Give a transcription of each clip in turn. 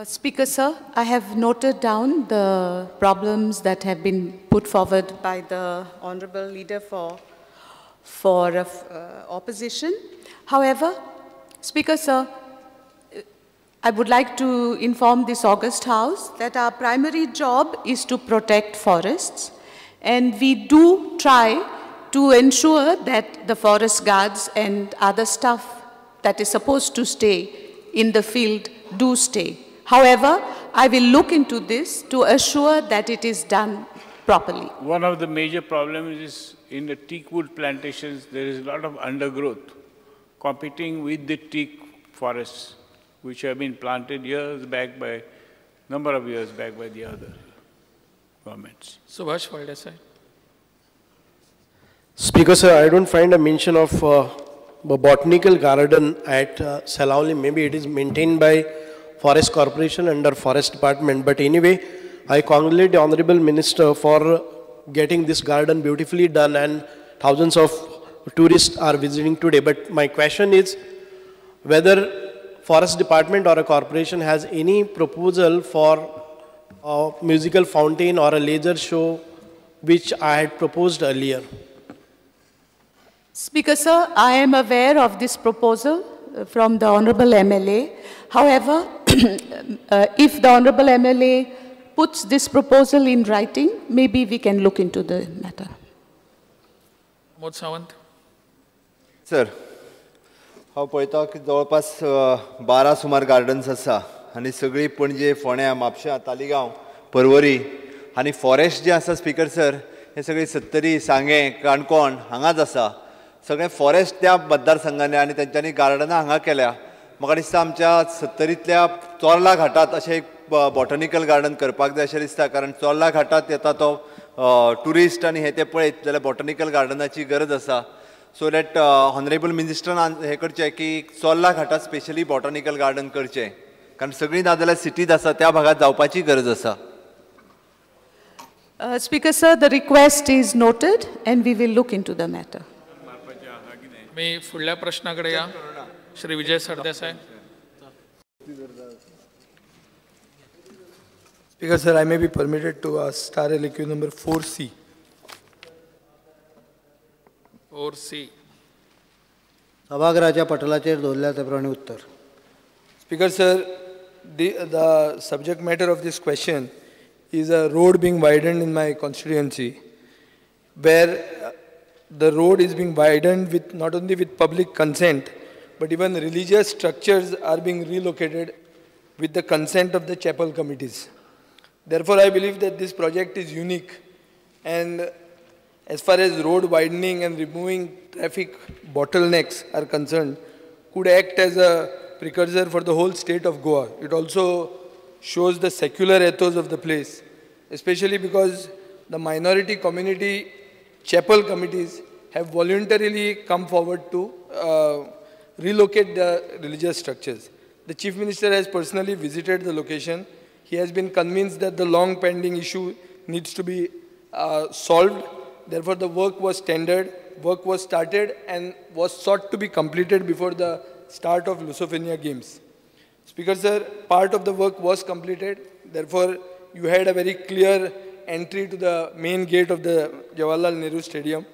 Speaker, sir, I have noted down the problems that have been put forward by the Honourable Leader for opposition. However, Speaker, sir, I would like to inform this august House that our primary job is to protect forests, and we do try to ensure that the forest guards and other staff that is supposed to stay in the field do stay. However, I will look into this to assure that it is done properly. One of the major problems is in the teak wood plantations, there is a lot of undergrowth competing with the teak forests, which have been planted number of years back by the other governments. Subhash Valdesai. Speaker, sir, I don't find a mention of a botanical garden at Salauli. Maybe it is maintained by Forest Corporation under Forest Department. But anyway, I congratulate the Honorable Minister for getting this garden beautifully done, and thousands of tourists are visiting today. But my question is whether Forest Department or a corporation has any proposal for a musical fountain or a laser show which I had proposed earlier. Speaker, sir, I am aware of this proposal from the Honourable MLA. However, if the Honourable MLA puts this proposal in writing, maybe we can look into the matter. Mod Sawant. Sir, हांव पळयता की जवळपास 12 सुमार gardens आसा आनी सगळी पणजे फोंड्या म्हापशां तालिगांव पर्वरी आनी फॉरेस्ट जे आसा स्पीकर सर हे सगळे सत्तरी सांगे काणकोण हांगाच आसा सगळे फॉरेस्ट त्या मतदारसंघांनी आनी तेंच्यांनी गार्डनां हांगा केल्या म्हाका दिसता आमच्या सत्तरींतल्या चोर्ला घाटांत अशें एक बॉटनिकल गार्डन करपाक जाय अशें दिसता कारण चोर्ला घाटांत येता तो टुरिस्ट आनी हे ते पळयत जाल्यार बॉटनिकल गार्डनाची गरज आसा सो दॅट ऑनरेबल मिनिस्टरान हे करचें की चोर्ला घाटांत स्पेशली बॉटनिकल गार्डन करचें कारण सगळीं नाजाल्यार सिटींत आसा त्या भागात जावपाची गरज आसा. Speaker, sir, the request is noted and we will look into the matter. मी फुडल्या प्रश्नाकडे या Shri Vijay Sardesai. Speaker, sir, I may be permitted to ask star LQ number 4C. 4C. सभागृहाच्या पटलाचेर दवरल्या ते प्रमाणे उत्तर. Speaker, sir, the subject matter of this question is a road being widened in my constituency, where the road is being widened with not only with public consent, but even religious structures are being relocated with the consent of the chapel committees. Therefore, I believe that this project is unique, and as far as road widening and removing traffic bottlenecks are concerned, could act as a precursor for the whole state of Goa. It also shows the secular ethos of the place, especially because the minority community chapel committees have voluntarily come forward to relocate the religious structures. The Chief Minister has personally visited the location. He has been convinced that the long pending issue needs to be solved. Therefore, the work was tendered, work was started and was sought to be completed before the start of Lusophonia Games. Speaker, sir, part of the work was completed. Therefore, you had a very clear entry to the main gate of the Jawaharlal Nehru Stadium.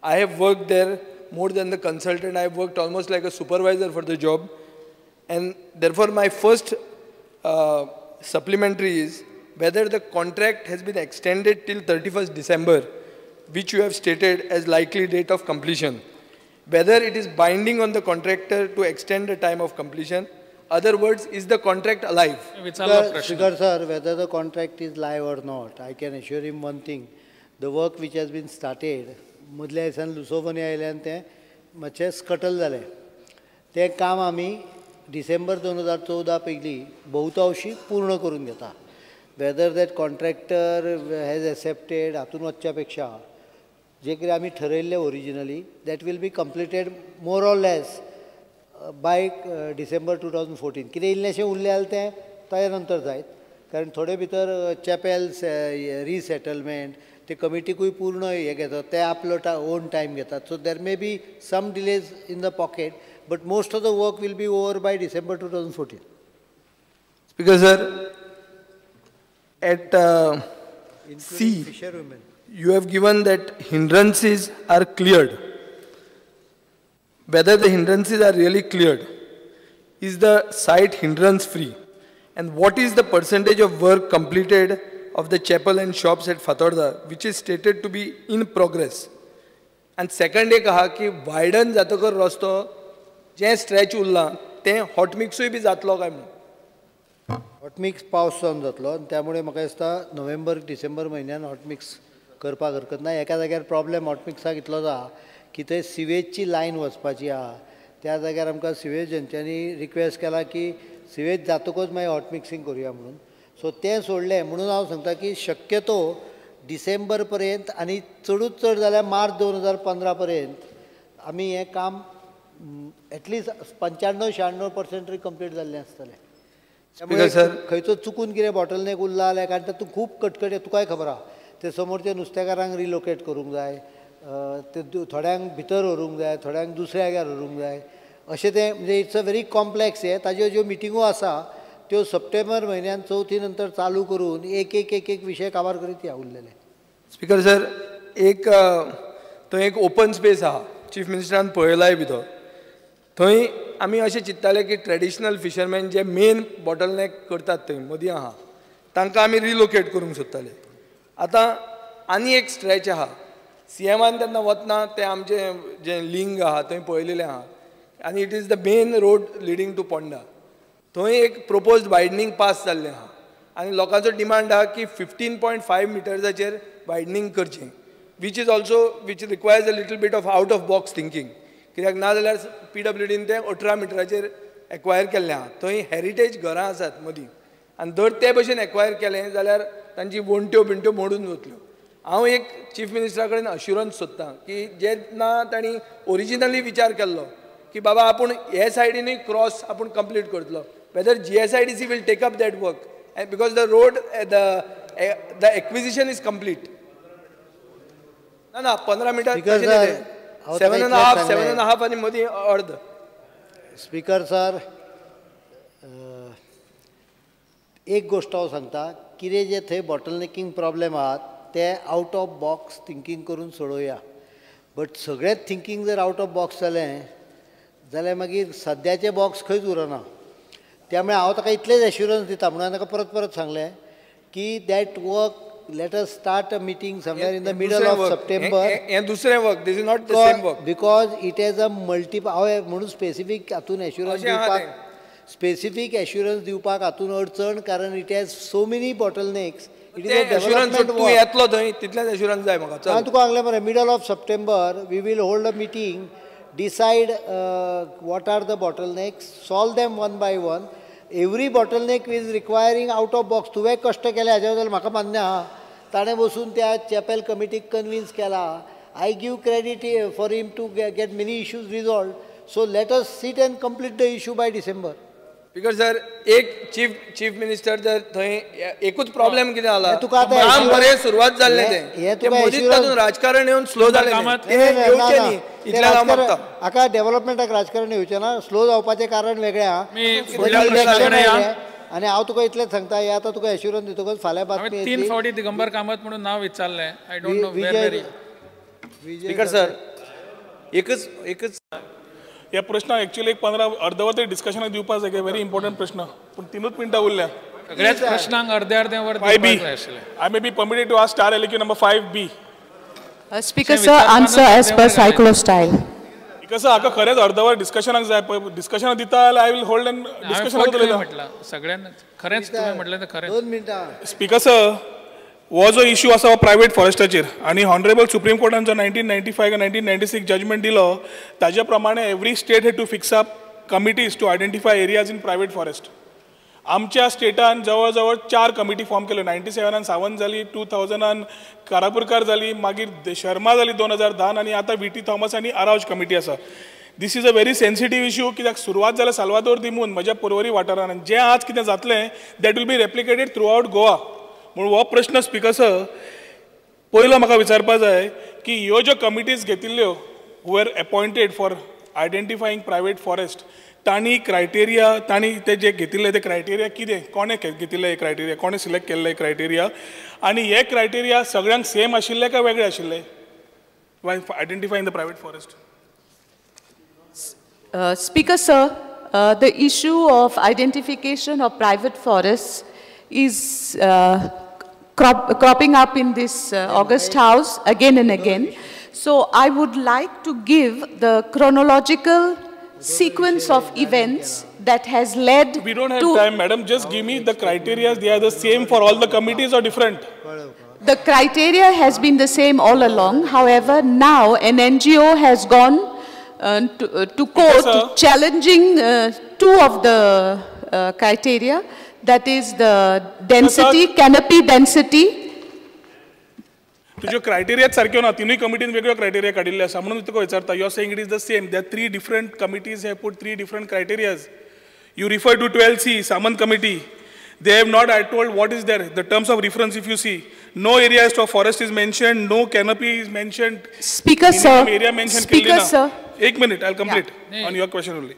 I have worked there more than the consultant. I have worked almost like a supervisor for the job. And therefore, my first supplementary is whether the contract has been extended till 31st December, which you have stated as likely date of completion. Whether it is binding on the contractor to extend the time of completion. Other words, is the contract alive? Speaker, sir, whether the contract is live or not, I can assure him one thing. The work which has been started, मदल्या दिसान लुसोफोनी आयल्यान तें मातशें scuttle जालें. तें काम आमी December 2014 पैली बहुतांशी पूर्ण करून घेता. Whether that contractor has accepted, हातून वचच्या पेक्षा जे कितें आमी ठरयल्लें originally, that will be completed more or less by December 2014. कितें इल्लेशें उरलें जाल्यार तें ताचे नंतर जायत. कारण थोडे भितर चॅपेल्स रिसेटलमेंट ते कमिटीकूय पूर्ण हे घेतात ते आपलो ओन टायम घेतात. So there may be some delays in the pocket but most of the work will be over by December 2014. Speaker sir, at C, fisherwomen. you have given that hindrances are cleared. Whether the hindrances are really cleared, is the site hindrance free? And what is the percentage of work completed of the chapel and shops at Fatorda, which is stated to be in progress? And second एक आहा की widen जातकर रस्तो जे stretch Urla ते hot mixूय B जातलो काय म्हणून? Hot mix पावस जावन जातलो आनी त्यामुळे म्हाका दिसता नोव्हेंबर डिसेंबर म्हयन्यान हॉट मिक्स करपाक हरकत ना. एका जाग्यार प्रॉब्लेम हॉट मिक्साक इतलो आसा की थंय सिवेजची लायन वचपाची आहा. त्या जाग्यार आमकां सिवेज हेंच्यांनी रिक्वेस्ट केला की सिवेज जातकच मागीर हॉट मिक्सिंग करुया म्हणून. सो तें सोडलें म्हणून हांव सांगता की शक्यतो डिसेंबर पर्यंत आनी चडूच चड जाल्यार मार्च 2015 पर्यंत आमी हें काम एटलिस्ट 95-96% तरी कंप्लीट जाल्लें आसतलें. त्यामुळे खंयचो चुकून कितें बॉटलनेक उरला जाल्यार कारण तातूंत खूब कटकट तुकाय खबर आहा. ते समोरच्या नुस्तेकारांक रिलोकेट करूंक जाय, ते थोड्यांक भितर व्हरूंक जाय, थोड्यांक दुसऱ्या जाग्यार व्हरूंक जाय. अशें तें म्हणजे इट्स अ व्हेरी कॉम्प्लेक्स हे. ताज्यो ज्यो मिटिंगो आसा त्यो सप्टेंबर म्हयन्यान 4थी नंतर चालू करून एक विशय काबार करीत या उरलेले. स्पीकर सर, एक थंय एक ओपन स्पेस आहा, चीफ मिनिस्टरान पळयलाय बी तो. थंय आमी अशें चिंत्ताले की ट्रेडिशनल फिशरमॅन जे मेन बॉटलनेक करतात थंय मदीं आहा तांकां आमी रिलोकेट करूंक सोदताले. आतां आनी एक स्ट्रेच आहा, CMान तेन्ना वतना तें आमचें जें लिंग आहा थंय पळयलेलें आहा आनी it is the main road leading to Ponda. थंय एक प्रोपोज्ड वायडनींग पास जाल्लें आहा आनी लोकांचो डिमांड आहा की 15.5 मिटर्साचेर वायडनींग करचें, which is also which requires a little beat of out of box thinking. कित्याक ना जाल्यार PWDन तें 18 मिटराचेर एक्वायर केल्लें आहा. थंय हेरिटेज घरां आसात मदीं आनी जर ते भशेन एक्वायर केलें जाल्यार तांची वणट्यो बिणट्यो मोडून वतल्यो. हांव एक चीफ मिनिस्टरा कडेन अश्युरन्स सोदतां की जेन्ना तांणी ओरिजिनली विचार केल्लो की बाबा आपूण हे सायडीनूय क्रॉस आपूण कंप्लीट करतलो, weather GSIDC will take up that work because the road the acquisition is complete. ना 15 मिटर 7.5 आणि मदीं अर्ध. स्पीकर सर, एक गोष्ट हांव सांगता, कितें जे थंय बॉटलनेकिंग प्रॉब्लेम आहात ते आउट ऑफ बॉक्स थिंकींग करून सोडोवया. बट सगळेंच थिंकींग जर आउट ऑफ बॉक्स जालें जाल्यार मागीर सद्याचे बॉक्स खंयच उरना. त्यामुळे हांव ताका इतलेच एश्युरन्स दिता म्हणून ताका परत परत सांगलें की that work let us start a meeting somewhere in the middle of September. हे दुसरें work, this is not the same work. Because it has a multiple, म्हणून स्पेसिफीक हातून एश्युरन्स दिवपाक, स्पेसिफीक एश्युरन्स दिवपाक हातून अडचण, कारण it has so many bottlenecks. It is a development work. तूं येतलो थंय तितलेच एश्युरन्स जाय म्हाका. हांवें तुका सांगलें मरे, middle of September we will hold a meeting, decide what are the bottlenecks, solve them one by one. Every bottleneck is requiring out of box. तुवें कश्ट केले हाजे बद्दल म्हाका मान्य आहा. ताणें बसून त्या चॅपेल कमिटीक कन्विन्स केला. I give credit for him to get many issues resolve. So let us sit and complete the issue by December. Because sir एक चीफ मिनिस्टर जर थंय एकूच प्रॉब्लेम कितें जाला, तुका आतां काम बरें सुरवात जाल्लें तें मदींच तातूंत राजकारण येवन स्लो जालें. येवचें न्ही इतलें हांव मागतां. हाका डेव्हलपमेंटाक राजकारण येवचें ना. स्लो जावपाचें कारण वेगळें आहा. आनी हांव तुका इतलेंच सांगता, हे आतां तुका एश्युरन्स दितकच फाल्यां बातमी 3 फावटी दिगंबर कामत म्हणून नांव विचारलें. I don't know where. Speaker sir, एकच ह्या प्रश्नाक एक्चुअली एक 15 अर्धवट डिस्कशनाक दिवपाक जाय. व्हेरी इम्पॉर्टंट प्रश्न, पूण 3 मिनटां उरल्या. सगळ्याच प्रश्नांक अर्दे वर 5B. I may be permitted to ask star LQ number 5B. Speaker sir, answer as per cyclo style. कसं हाका खरेंच अर्धवर डिस्कशनाक जाय. डिस्कशनाक दिता जाल्यार आय विल होल्ड एन डिस्कशनाक म्हटलं सगळ्यांना खरेंच तुम्ही म्हटलं तर खरेंच. 2 मिनटां. स्पीकर सर, हो जो इश्यू आसा हो प्रायवेट फॉरेस्टाचेर आनी हॉनरेबल सुप्रीम कोर्टान जो 1995 काय 1996 जजमेंट दिलो ताजे प्रमाणे every state head to fix up committees to identify areas in private forest. आमच्या स्टेटान जवळ जवळ 4 कमिटी फॉर्म केल्यो. 97 सावंत जाली, 2000 कारापुरकार जाली, मागीर शर्मा जाली 2010 आनी आतां VT थॉमस आनी आरावज कमिटी आसा. This is a very sensitive issue. कित्याक सुरवात जाल्या साल्वादोर दिमून म्हज्या पर्वरी वाठारान, जें आज कितें जातलें that will be replicated throughout Goa. म्हणून हो प्रश्न स्पीकर सर पयलो म्हाका विचारपाक जाय की ह्यो ज्यो कमिटीज घेतिल्ल्यो who are appointed for identifying private forest, तांणी क्रायटेरिया तांणी ते जे घेतिल्ले ते क्रायटेरिया कितें कोणे घेतिल्ले क्रायटेरिया कोणे सिलेक्ट केल्ले क्रायटेरिया आनी हे क्रायटेरिया सगळ्यांक सेम आशिल्ले काय वेगळे आशिल्ले while identifying the private forest? Speaker, sir, the issue of identification of private forests is cropping up in this August House again and again. So I would like to give the chronological sequence of events that has led to... We don't have time, madam. Just give me the criteria. They are the same for all the committees or different? The criteria has been the same all along. However, now an NGO has gone to court challenging two of the criteria. That is the density, canopy density. तुझ्यो criteria सारक्यो ना तिनूय कमिटीन वेगळ्यो criteria काडिल्ले आसा म्हणून तुका विचारता you are saying it is the same there 3 different committees have put 3 different criterias you refer to 12C Samant committee they have not told what is there the terms of reference if you see no areas of forest is mentioned no canopy is mentioned speaker sir area mentioned speaker sir 1 minute I'll complete on your question only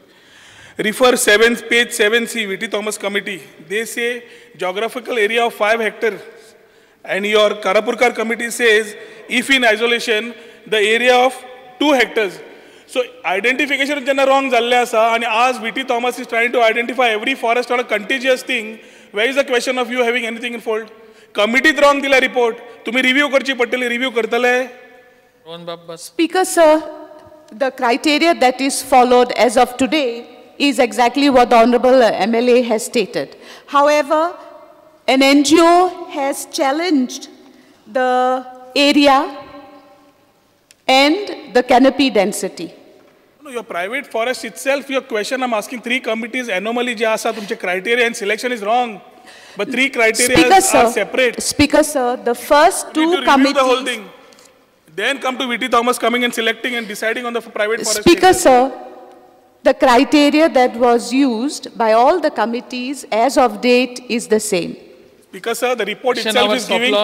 refer page 7C VT Thomas committee they say geographical area of 5 hectares and your Karapurkar committee says if in isolation the area of 2 hectares so identification jenna wrong jalle asa and as VT Thomas is trying to identify every forest on a contiguous thing where is the question of you having anything in fold committee wrong dila report tumi review karchi patteli review kartale speaker sir the criteria that is followed as of today is exactly what the honorable MLA has stated. However, an NGO has challenged the area and the canopy density. No, your private forest itself, your question I'm asking 3 committees, anomaly je asa, tumche criteria and selection is wrong. But 3 criteria are separate. Speaker sir, the first 2 committees... the whole thing. Then come to VT Thomas coming and selecting and deciding on the private forest. Speaker sir, the criteria that was used by all the committees as of date is the same. Because sir, the report itself is giving